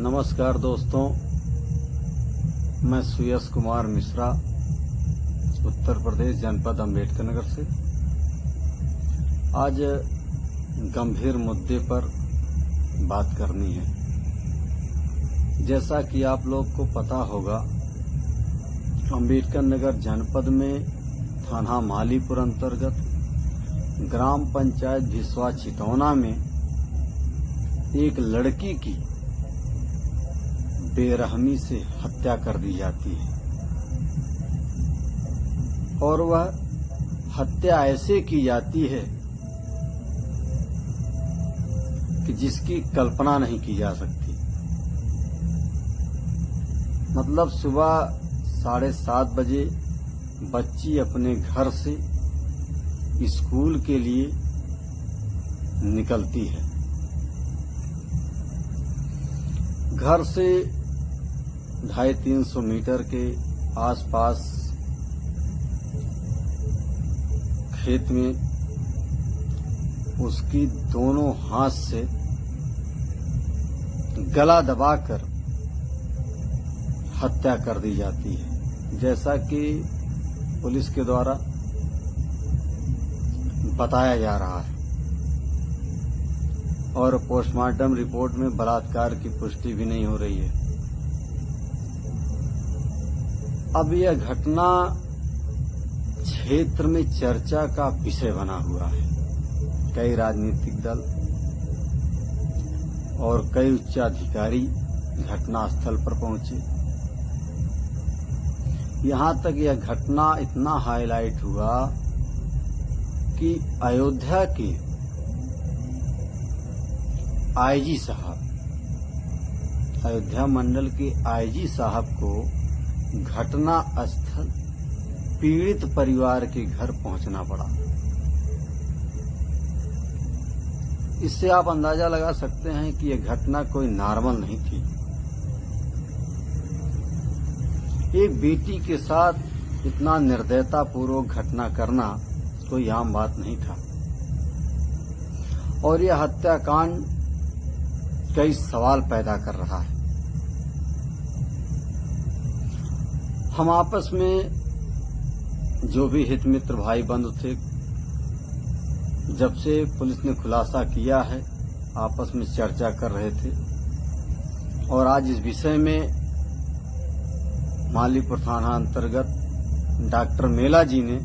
नमस्कार दोस्तों, मैं सुयश कुमार मिश्रा, उत्तर प्रदेश, जनपद अम्बेडकर नगर से। आज गंभीर मुद्दे पर बात करनी है। जैसा कि आप लोग को पता होगा, अम्बेडकर नगर जनपद में थाना मालीपुर अंतर्गत ग्राम पंचायत भिसवा चितौना में एक लड़की की बेरहमी से हत्या कर दी जाती है और वह हत्या ऐसे की जाती है कि जिसकी कल्पना नहीं की जा सकती। मतलब सुबह 7:30 बजे बच्ची अपने घर से स्कूल के लिए निकलती है। घर से 250-300 मीटर के आसपास खेत में उसकी दोनों हाथ से गला दबाकर हत्या कर दी जाती है, जैसा कि पुलिस के द्वारा बताया जा रहा है। और पोस्टमार्टम रिपोर्ट में बलात्कार की पुष्टि भी नहीं हो रही है। अब यह घटना क्षेत्र में चर्चा का विषय बना हुआ है। कई राजनीतिक दल और कई उच्चाधिकारी घटनास्थल पर पहुंचे। यहां तक यह घटना इतना हाईलाइट हुआ कि अयोध्या के आईजी साहब, अयोध्या मंडल के आईजी साहब को घटना स्थल पीड़ित परिवार के घर पहुंचना पड़ा। इससे आप अंदाजा लगा सकते हैं कि यह घटना कोई नॉर्मल नहीं थी। एक बेटी के साथ इतना निर्दयतापूर्वक घटना करना कोई आम बात नहीं था। और यह हत्याकांड कई सवाल पैदा कर रहा है। हम आपस में जो भी हित मित्र भाई बंधु थे, जब से पुलिस ने खुलासा किया है, आपस में चर्चा कर रहे थे। और आज इस विषय में मालीपुर थाना अंतर्गत डॉक्टर मेला जी ने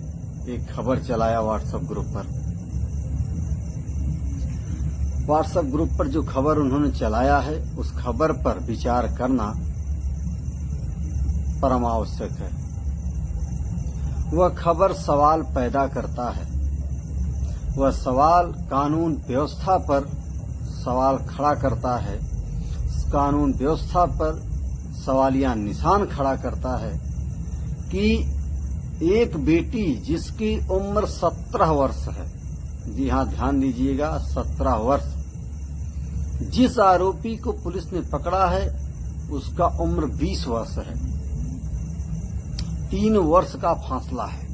एक खबर चलाया व्हाट्सएप ग्रुप पर। व्हाट्सएप ग्रुप पर जो खबर उन्होंने चलाया है, उस खबर पर विचार करना परम आवश्यक है। वह खबर सवाल पैदा करता है। वह सवाल कानून व्यवस्था पर सवाल खड़ा करता है। कानून व्यवस्था पर सवालिया निशान खड़ा करता है कि एक बेटी जिसकी उम्र 17 वर्ष है, जी हां, ध्यान दीजिएगा, 17 वर्ष, जिस आरोपी को पुलिस ने पकड़ा है उसका उम्र 20 वर्ष है। 3 वर्ष का फासला है।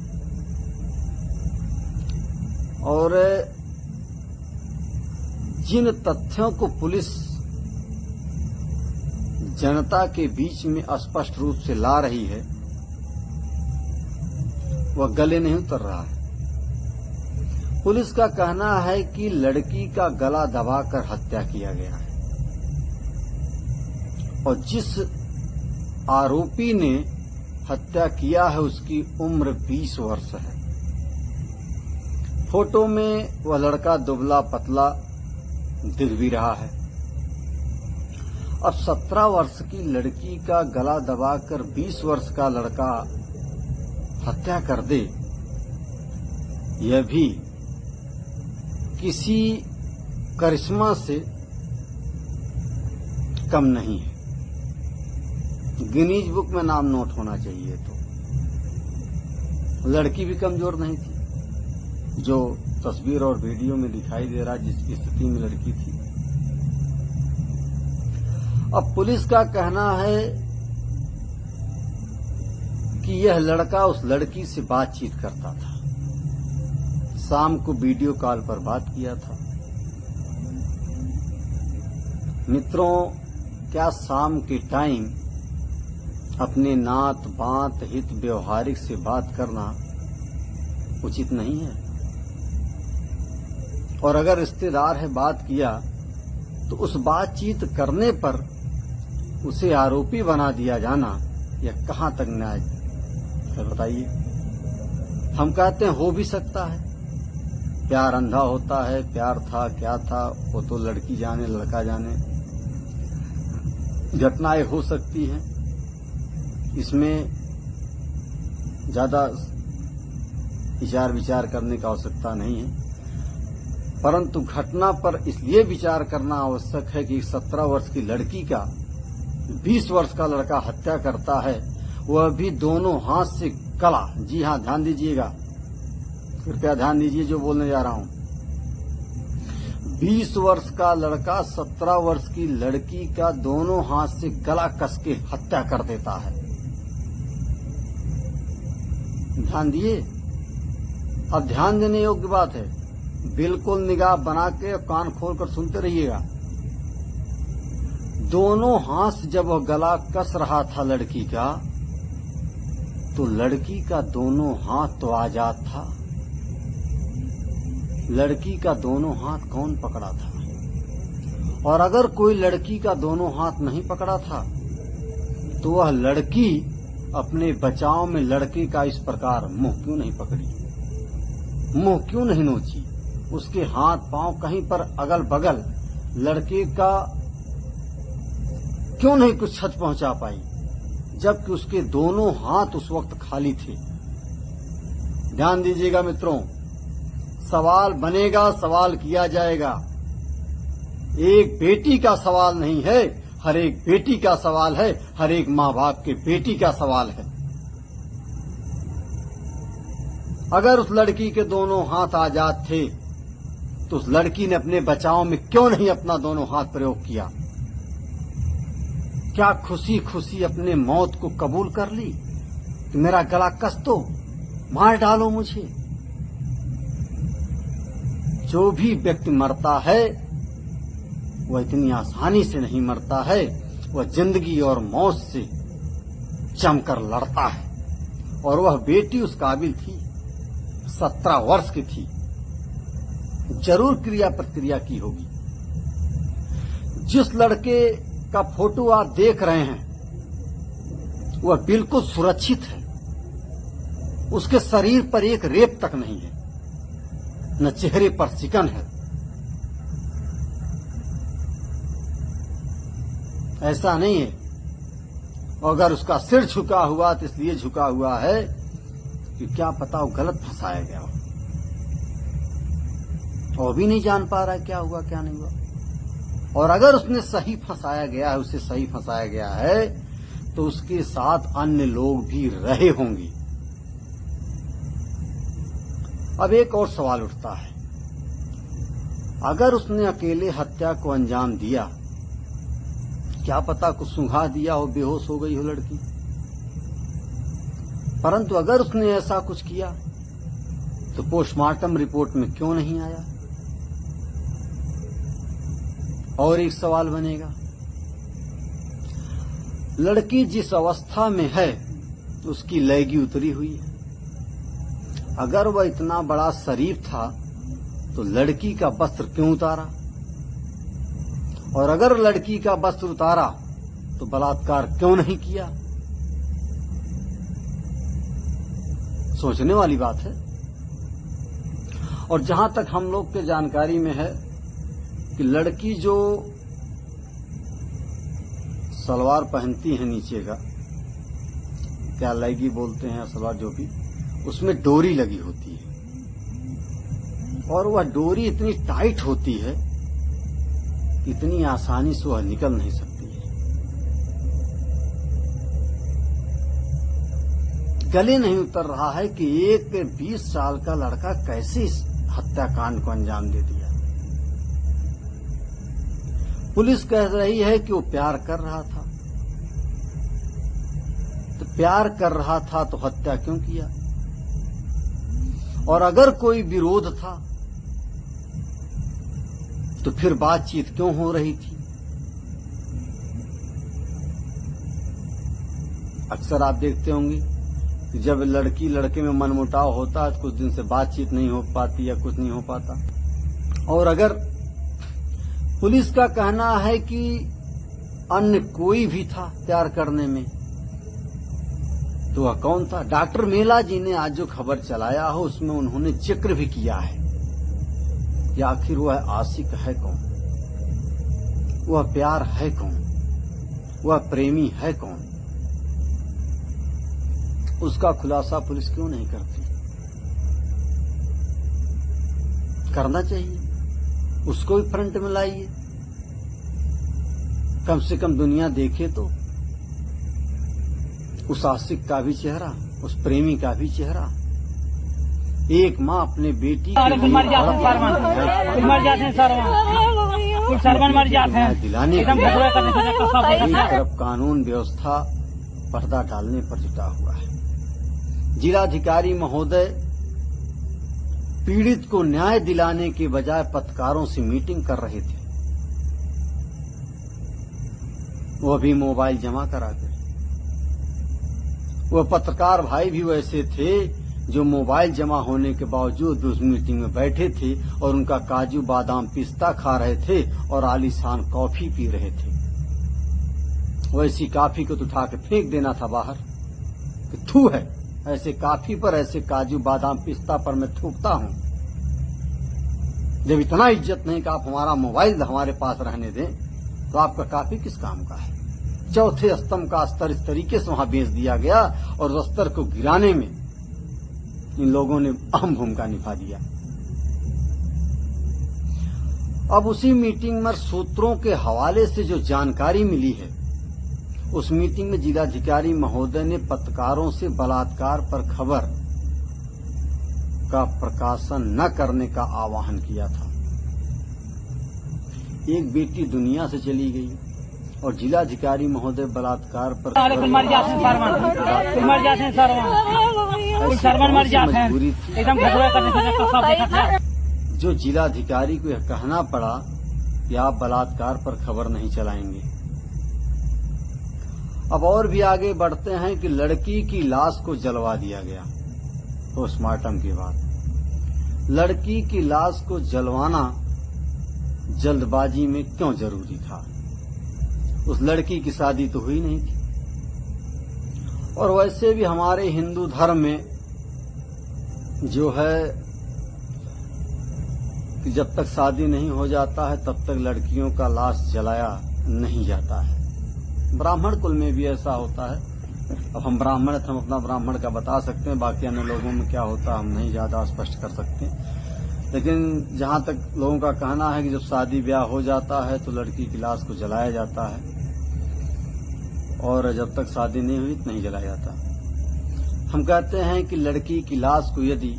और जिन तथ्यों को पुलिस जनता के बीच में स्पष्ट रूप से ला रही है, वह गले नहीं उतर रहा है। पुलिस का कहना है कि लड़की का गला दबाकर हत्या किया गया है और जिस आरोपी ने हत्या किया है उसकी उम्र 20 वर्ष है। फोटो में वह लड़का दुबला पतला दिख भी रहा है। अब 17 वर्ष की लड़की का गला दबाकर 20 वर्ष का लड़का हत्या कर दे, यह भी किसी करिश्मा से कम नहीं है। गिनीज बुक में नाम नोट होना चाहिए। तो लड़की भी कमजोर नहीं थी, जो तस्वीर और वीडियो में दिखाई दे रहा जिसकी स्थिति में लड़की थी। अब पुलिस का कहना है कि यह लड़का उस लड़की से बातचीत करता था। शाम को वीडियो कॉल पर बात किया था। मित्रों, क्या शाम के टाइम अपने नात बात हित व्यवहारिक से बात करना उचित नहीं है? और अगर रिश्तेदार है बात किया तो उस बातचीत करने पर उसे आरोपी बना दिया जाना यह कहां तक न्याय है बताइए? हम कहते हैं हो भी सकता है, प्यार अंधा होता है, प्यार था क्या था वो तो लड़की जाने लड़का जाने, घटनाएं हो सकती हैं, इसमें ज्यादा विचार करने की आवश्यकता नहीं है। परंतु घटना पर इसलिए विचार करना आवश्यक है कि 17 वर्ष की लड़की का 20 वर्ष का लड़का हत्या करता है, वह भी दोनों हाथ से कला। जी हां, ध्यान दीजिएगा, कृपया ध्यान दीजिए जो बोलने जा रहा हूं। 20 वर्ष का लड़का 17 वर्ष की लड़की का दोनों हाथ से गला कस के हत्या कर देता है। ध्यान दिए? अब ध्यान देने योग्य बात है, बिल्कुल निगाह बना के कान खोलकर सुनते रहिएगा। दोनों हाथ जब वह गला कस रहा था लड़की का, तो लड़की का दोनों हाथ तो आजाद था। लड़की का दोनों हाथ कौन पकड़ा था? और अगर कोई लड़की का दोनों हाथ नहीं पकड़ा था तो वह लड़की अपने बचाव में लड़के का इस प्रकार मुंह क्यों नहीं पकड़ी, मुंह क्यों नहीं नोची? उसके हाथ पांव कहीं पर अगल बगल लड़के का क्यों नहीं कुछ क्षत पहुंचा पाई, जबकि उसके दोनों हाथ उस वक्त खाली थे? ध्यान दीजिएगा मित्रों, सवाल बनेगा, सवाल किया जाएगा। एक बेटी का सवाल नहीं है, हर एक बेटी का सवाल है, हर एक माँ बाप के बेटी का सवाल है। अगर उस लड़की के दोनों हाथ आजाद थे तो उस लड़की ने अपने बचाव में क्यों नहीं अपना दोनों हाथ प्रयोग किया? क्या खुशी खुशी अपने मौत को कबूल कर ली कि मेरा गला कस दो, मार डालो मुझे? जो भी व्यक्ति मरता है वह इतनी आसानी से नहीं मरता है, वह जिंदगी और मौत से जमकर लड़ता है। और वह बेटी उस काबिल थी, 17 वर्ष की थी, जरूर क्रिया प्रतिक्रिया की होगी। जिस लड़के का फोटो आप देख रहे हैं वह बिल्कुल सुरक्षित है, उसके शरीर पर एक रेप तक नहीं है, न चेहरे पर सिकन है। ऐसा नहीं है। अगर उसका सिर झुका हुआ तो इसलिए झुका हुआ है कि क्या पता वो गलत फंसाया गया हो, और भी नहीं जान पा रहा है क्या हुआ क्या नहीं हुआ। और अगर उसने सही फंसाया गया है, उसे सही फंसाया गया है, तो उसके साथ अन्य लोग भी रहे होंगे। अब एक और सवाल उठता है, अगर उसने अकेले हत्या को अंजाम दिया, क्या पता कुछ सुंघा दिया हो, बेहोश हो गई हो लड़की, परंतु अगर उसने ऐसा कुछ किया तो पोस्टमार्टम रिपोर्ट में क्यों नहीं आया? और एक सवाल बनेगा, लड़की जिस अवस्था में है उसकी लैगी उतरी हुई है। अगर वह इतना बड़ा शरीफ था तो लड़की का वस्त्र क्यों उतारा? और अगर लड़की का वस्त्र उतारा तो बलात्कार क्यों नहीं किया? सोचने वाली बात है। और जहां तक हम लोग के जानकारी में है कि लड़की जो सलवार पहनती है नीचे का, क्या लैगी बोलते हैं, सलवार जो भी, उसमें डोरी लगी होती है, और वह डोरी इतनी टाइट होती है कि इतनी आसानी से वह निकल नहीं सकती है। गले नहीं उतर रहा है कि एक 20 साल का लड़का कैसे इस हत्याकांड को अंजाम दे दिया। पुलिस कह रही है कि वो प्यार कर रहा था, तो प्यार कर रहा था तो हत्या क्यों किया? और अगर कोई विरोध था तो फिर बातचीत क्यों हो रही थी? अक्सर आप देखते होंगे कि जब लड़की लड़के में मनमुटाव होता है तो कुछ दिन से बातचीत नहीं हो पाती या कुछ नहीं हो पाता। और अगर पुलिस का कहना है कि अन्य कोई भी था प्यार करने में, तो वह कौन था? डॉक्टर मेला जी ने आज जो खबर चलाया हो उसमें उन्होंने जिक्र भी किया है कि आखिर वह आशिक है कौन, वह प्यार है कौन, वह प्रेमी है कौन। उसका खुलासा पुलिस क्यों नहीं करती? करना चाहिए, उसको भी फ्रंट में लाइए, कम से कम दुनिया देखे तो उस आशिक का भी चेहरा, उस प्रेमी का भी चेहरा। एक माँ अपने बेटी के लिए दिलाने एक तरफ कानून व्यवस्था पर्दा डालने पर जुटा हुआ है। जिलाधिकारी महोदय पीड़ित को न्याय दिलाने के बजाय पत्रकारों से मीटिंग कर रहे थे, वह भी मोबाइल जमा कराकर। वह पत्रकार भाई भी वैसे थे जो मोबाइल जमा होने के बावजूद उस मीटिंग में बैठे थे और उनका काजू बादाम पिस्ता खा रहे थे और आलीशान कॉफी पी रहे थे। वैसी कॉफी को तो उठा के फेंक देना था बाहर कि थू है, ऐसे कॉफी पर, ऐसे काजू बादाम पिस्ता पर मैं थूकता हूं। जब इतना इज्जत नहीं कि आप हमारा मोबाइल हमारे पास रहने दें, तो आपका कॉफी किस काम का है? चौथे स्तंभ का स्तर इस तरीके से वहां बेच दिया गया और उस स्तर को गिराने में इन लोगों ने अहम भूमिका निभा दिया। अब उसी मीटिंग में सूत्रों के हवाले से जो जानकारी मिली है, उस मीटिंग में जिलाधिकारी महोदय ने पत्रकारों से बलात्कार पर खबर का प्रकाशन न करने का आह्वान किया था। एक बेटी दुनिया से चली गई और जिलाधिकारी महोदय बलात्कार पर मजबूरी थी। जो जिलाधिकारी को यह कहना पड़ा कि आप बलात्कार पर खबर नहीं चलाएंगे। अब और भी आगे बढ़ते हैं कि लड़की की लाश को जलवा दिया गया पोस्टमार्टम के बाद। लड़की की लाश को जलवाना जल्दबाजी में क्यों जरूरी था? उस लड़की की शादी तो हुई नहीं थी। और वैसे भी हमारे हिंदू धर्म में जो है कि जब तक शादी नहीं हो जाता है तब तक लड़कियों का लाश जलाया नहीं जाता है। ब्राह्मण कुल में भी ऐसा होता है। अब हम ब्राह्मण हैं तो हम अपना ब्राह्मण का बता सकते हैं, बाकी अन्य लोगों में क्या होता है हम नहीं ज्यादा स्पष्ट कर सकते। लेकिन जहां तक लोगों का कहना है कि जब शादी ब्याह हो जाता है तो लड़की की लाश को जलाया जाता है और जब तक शादी नहीं हुई तो नहीं जलाया जाता। हम कहते हैं कि लड़की की लाश को यदि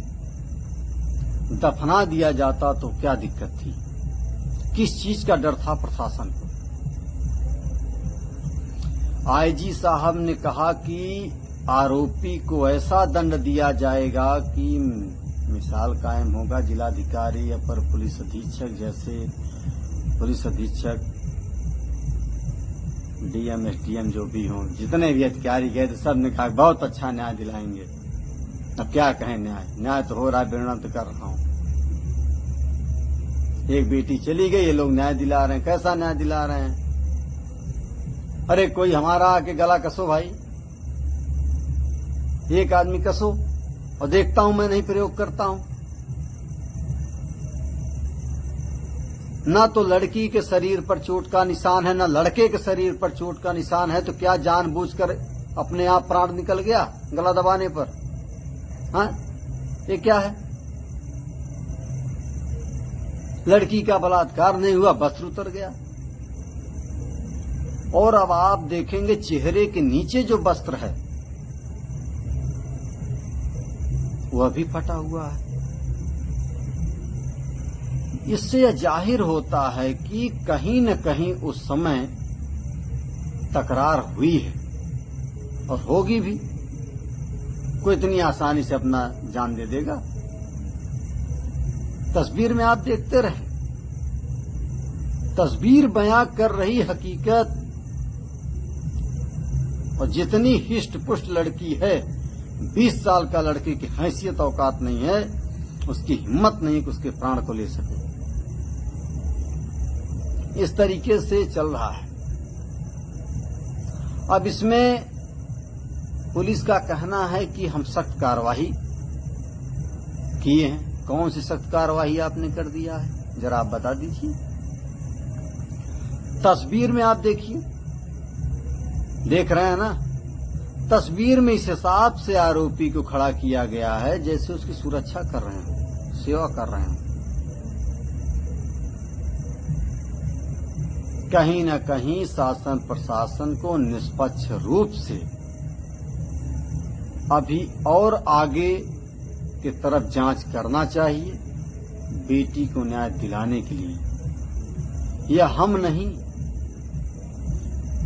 दफना दिया जाता तो क्या दिक्कत थी? किस चीज का डर था प्रशासन को? आईजी साहब ने कहा कि आरोपी को ऐसा दंड दिया जाएगा कि मिसाल कायम होगा। जिलाधिकारी या पर पुलिस अधीक्षक जैसे पुलिस अधीक्षक, डीएम, एसडीएम जो भी हों, जितने भी अधिकारी गए थे सब ने कहा बहुत अच्छा न्याय दिलाएंगे। अब क्या कहें, न्याय तो हो रहा है, वर्णन तो कर रहा हूं। एक बेटी चली गई, ये लोग न्याय दिला रहे हैं। कैसा न्याय दिला रहे हैं? अरे कोई हमारा आके गला कसो भाई, एक आदमी कसो और देखता हूं, मैं नहीं प्रयोग करता हूं। न तो लड़की के शरीर पर चोट का निशान है, न लड़के के शरीर पर चोट का निशान है, तो क्या जानबूझकर अपने आप प्राण निकल गया गला दबाने पर? हाँ, ये क्या है? लड़की का बलात्कार नहीं हुआ, वस्त्र उतर गया। और अब आप देखेंगे चेहरे के नीचे जो वस्त्र है वह भी फटा हुआ है। इससे यह जाहिर होता है कि कहीं न कहीं उस समय तकरार हुई है और होगी भी। कोई इतनी आसानी से अपना जान दे देगा? तस्वीर में आप देखते रहे, तस्वीर बयां कर रही हकीकत और जितनी हिष्ट पुष्ट लड़की है, 20 साल का लड़के की हैसियत औकात नहीं है, उसकी हिम्मत नहीं कि उसके प्राण को ले सके। इस तरीके से चल रहा है। अब इसमें पुलिस का कहना है कि हम सख्त कार्रवाई किए हैं। कौन सी सख्त कार्रवाई आपने कर दिया है, जरा आप बता दीजिए। तस्वीर में आप देखिए, देख रहे हैं ना, तस्वीर में इस हिसाब से आरोपी को खड़ा किया गया है जैसे उसकी सुरक्षा कर रहे हैं, सेवा कर रहे हैं। कहीं न कहीं शासन प्रशासन को निष्पक्ष रूप से अभी और आगे की तरफ जांच करना चाहिए, बेटी को न्याय दिलाने के लिए। यह हम नहीं,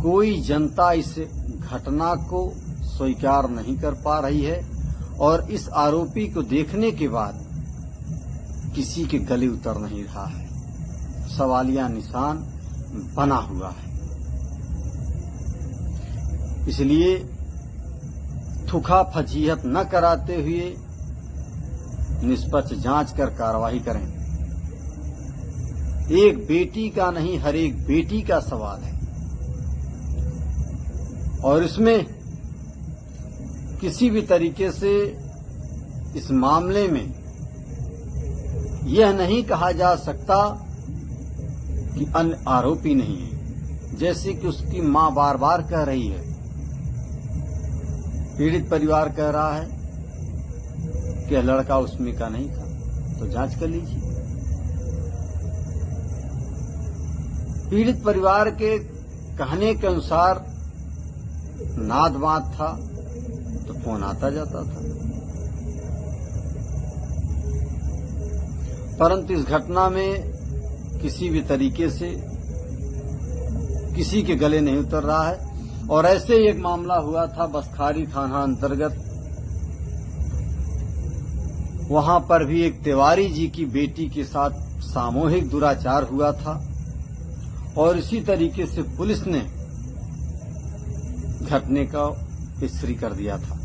कोई जनता इस घटना को स्वीकार नहीं कर पा रही है और इस आरोपी को देखने के बाद किसी के गले उतर नहीं रहा है। सवालिया निशान बना हुआ है। इसलिए थूका फजीहत न कराते हुए निष्पक्ष जांच कर कार्रवाई करें। एक बेटी का नहीं, हर एक बेटी का सवाल है और इसमें किसी भी तरीके से इस मामले में यह नहीं कहा जा सकता कि अन्य आरोपी नहीं है, जैसे कि उसकी मां बार बार कह रही है। पीड़ित परिवार कह रहा है कि लड़का उसमें का नहीं था, तो जांच कर लीजिए। पीड़ित परिवार के कहने के अनुसार नाद बात था तो फोन आता जाता था, परंतु इस घटना में किसी भी तरीके से किसी के गले नहीं उतर रहा है। और ऐसे ही एक मामला हुआ था बसखारी थाना अंतर्गत, वहां पर भी एक तिवारी जी की बेटी के साथ सामूहिक दुराचार हुआ था और इसी तरीके से पुलिस ने घटने का हिस्ट्री कर दिया था।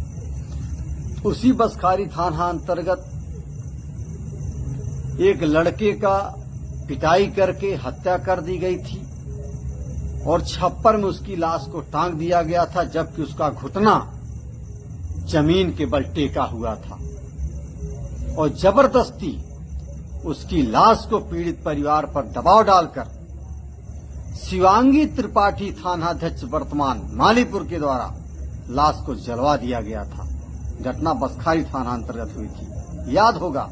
उसी बसखारी थाना अंतर्गत एक लड़के का पिटाई करके हत्या कर दी गई थी और छप्पर में उसकी लाश को टांग दिया गया था, जबकि उसका घुटना जमीन के बल टेका हुआ था और जबरदस्ती उसकी लाश को पीड़ित परिवार पर दबाव डालकर शिवांगी त्रिपाठी थानाध्यक्ष वर्तमान मालीपुर के द्वारा लाश को जलवा दिया गया था। घटना बसखारी थाना अंतर्गत हुई थी, याद होगा,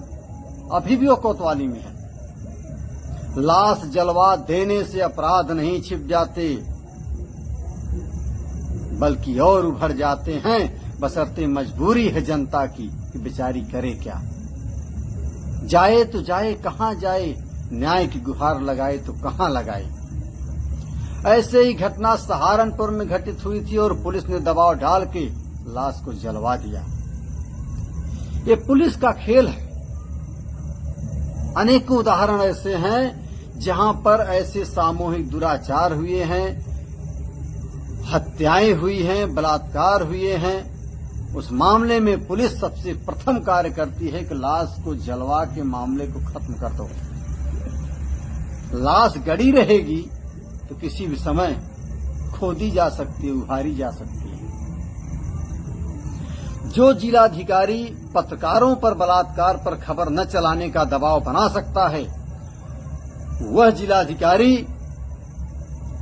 अभी भी वो कोतवाली में है। लाश जलवा देने से अपराध नहीं छिप जाते, बल्कि और उभर जाते हैं, बशर्ते मजबूरी है जनता की कि बेचारी करे क्या। जाए तो जाए कहां जाए, न्याय की गुहार लगाए तो कहां लगाए। ऐसे ही घटना सहारनपुर में घटित हुई थी और पुलिस ने दबाव डाल के लाश को जलवा दिया। ये पुलिस का खेल है। अनेकों उदाहरण ऐसे हैं जहां पर ऐसे सामूहिक दुराचार हुए हैं, हत्याएं हुई हैं, बलात्कार हुए हैं। उस मामले में पुलिस सबसे प्रथम कार्य करती है कि लाश को जलवा के मामले को खत्म कर दो। लाश गड़ी रहेगी तो किसी भी समय खोदी जा सकती है, उभारी जा सकती है। जो जिलाधिकारी पत्रकारों पर बलात्कार पर खबर न चलाने का दबाव बना सकता है, वह जिलाधिकारी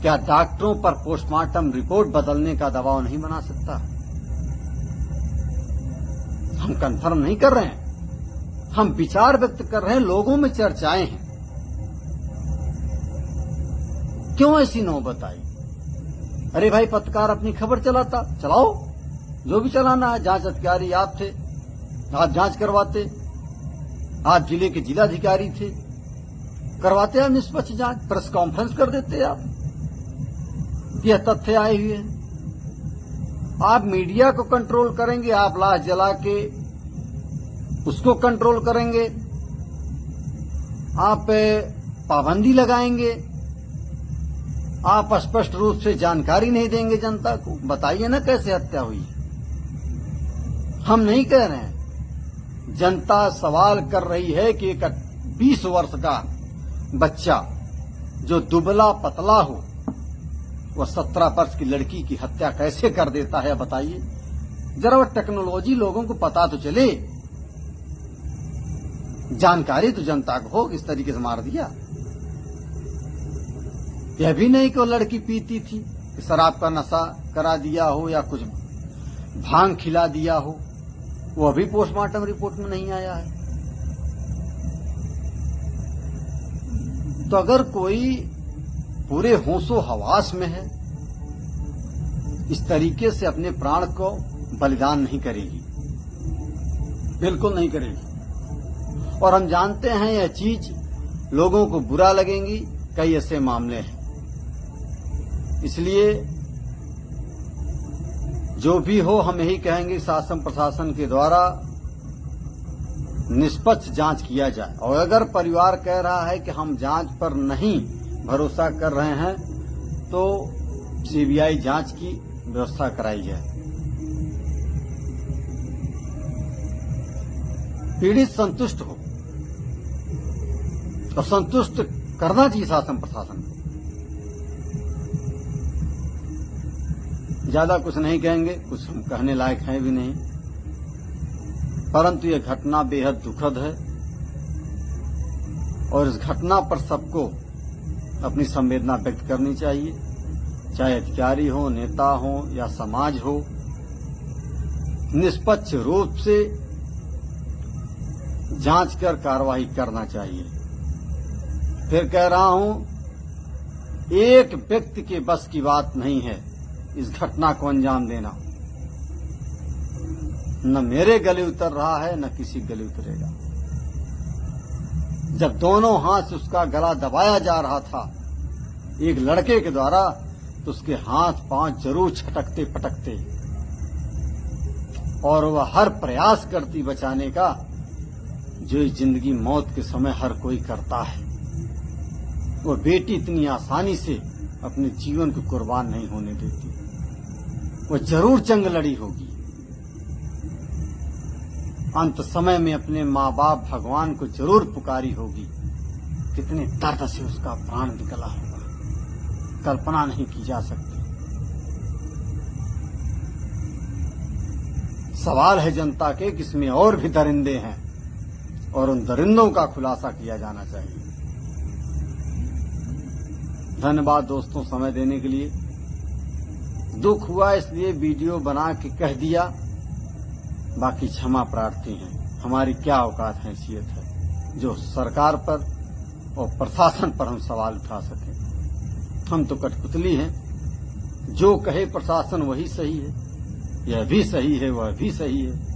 क्या डॉक्टरों पर पोस्टमार्टम रिपोर्ट बदलने का दबाव नहीं बना सकता? हम कंफर्म नहीं कर रहे हैं, हम विचार व्यक्त कर रहे हैं, लोगों में चर्चाएं हैं। क्यों ऐसी नौबत आई? अरे भाई, पत्रकार अपनी खबर चलाता, चलाओ, जो भी चलाना है। जांच अधिकारी आप थे, आप जांच करवाते, आप जिले के जिलाधिकारी थे, करवाते आप निष्पक्ष जांच, प्रेस कॉन्फ्रेंस कर देते आप, यह तथ्य आए हुए हैं। आप मीडिया को कंट्रोल करेंगे, आप लाश जला के उसको कंट्रोल करेंगे, आप पाबंदी लगाएंगे, आप स्पष्ट रूप से जानकारी नहीं देंगे जनता को। बताइए ना कैसे हत्या हुई। हम नहीं कह रहे हैं, जनता सवाल कर रही है कि एक 20 वर्ष का बच्चा जो दुबला पतला हो वह 17 वर्ष की लड़की की हत्या कैसे कर देता है। बताइए जरा, वह टेक्नोलॉजी लोगों को पता तो चले, जानकारी तो जनता को हो। किस तरीके से मार दिया। यह भी नहीं कि वो लड़की पीती थी, शराब का नशा करा दिया हो या कुछ भांग खिला दिया हो, वो अभी पोस्टमार्टम रिपोर्ट में नहीं आया है। तो अगर कोई पूरे होशो हवास में है, इस तरीके से अपने प्राण को बलिदान नहीं करेगी, बिल्कुल नहीं करेगी। और हम जानते हैं यह चीज लोगों को बुरा लगेंगी, कई ऐसे मामले हैं। इसलिए जो भी हो, हम यही कहेंगे शासन प्रशासन के द्वारा निष्पक्ष जांच किया जाए। और अगर परिवार कह रहा है कि हम जांच पर नहीं भरोसा कर रहे हैं, तो सीबीआई जांच की व्यवस्था कराई जाए। पीड़ित संतुष्ट हो, और संतुष्ट करना चाहिए शासन प्रशासन को। ज्यादा कुछ नहीं कहेंगे, कुछ हम कहने लायक हैं भी नहीं, परंतु यह घटना बेहद दुखद है और इस घटना पर सबको अपनी संवेदना व्यक्त करनी चाहिए, चाहे अधिकारी हो, नेता हो या समाज हो। निष्पक्ष रूप से जांच कर कार्रवाई करना चाहिए। फिर कह रहा हूं, एक व्यक्ति के बस की बात नहीं है इस घटना को अंजाम देना। न मेरे गले उतर रहा है, न किसी गले उतरेगा। जब दोनों हाथ से उसका गला दबाया जा रहा था एक लड़के के द्वारा, तो उसके हाथ पांव जरूर छटकते पटकते, और वह हर प्रयास करती बचाने का, जो इस जिंदगी मौत के समय हर कोई करता है। वह बेटी इतनी आसानी से अपने जीवन को कुर्बान नहीं होने देती, वह जरूर जंग लड़ी होगी। अंत समय में अपने माँ बाप भगवान को जरूर पुकारी होगी। कितने दर्द से उसका प्राण निकला होगा, कल्पना नहीं की जा सकती। सवाल है जनता के कि इसमें और भी दरिंदे हैं, और उन दरिंदों का खुलासा किया जाना चाहिए। धन्यवाद दोस्तों समय देने के लिए। दुख हुआ इसलिए वीडियो बना के कह दिया, बाकी क्षमा प्रार्थी हैं। हमारी क्या औकात हैसियत है जो सरकार पर और प्रशासन पर हम सवाल उठा सकें। हम तो कठपुतली हैं, जो कहे प्रशासन वही सही है, यह भी सही है, वह भी सही है।